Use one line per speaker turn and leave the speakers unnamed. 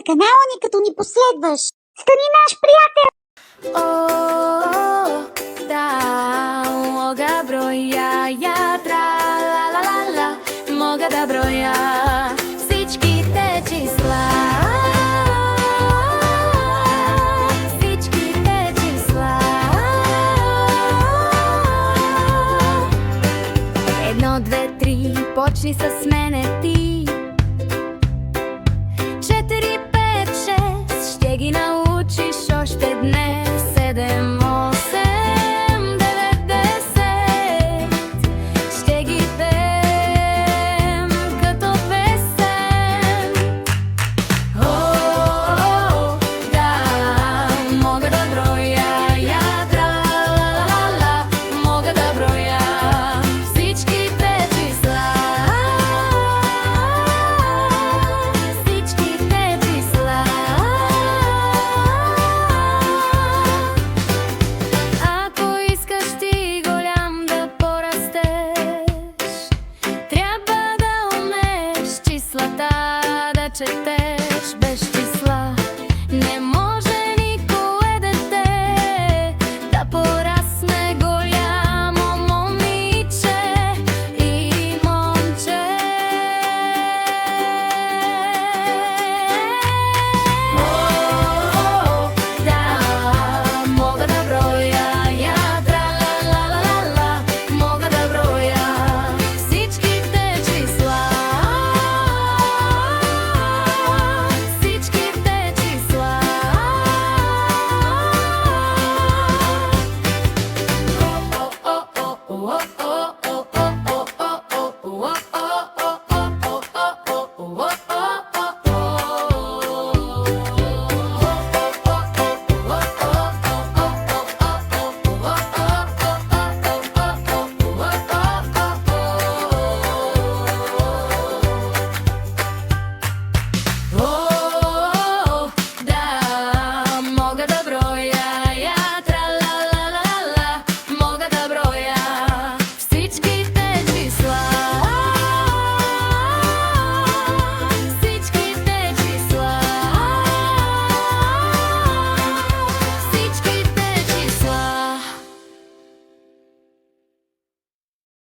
канала ни, като ни последваш. Стани наш приятел!
Да, мога броя, я тра-ла-ла-ла-ла, мога да броя всичките числа. Всичките числа. 1, 2, 3, почни с мене ти. 4, 5, 6, ще ги научиш още днес. 7, 8, 9, 10, ще ги пеем като песен. Да, мога да броя, я тра-ла-ла-ла, мога да броя всичките числа. Всичките числа. Ако искаш ти голям да порастеш, трябва да умееш числата да четеш.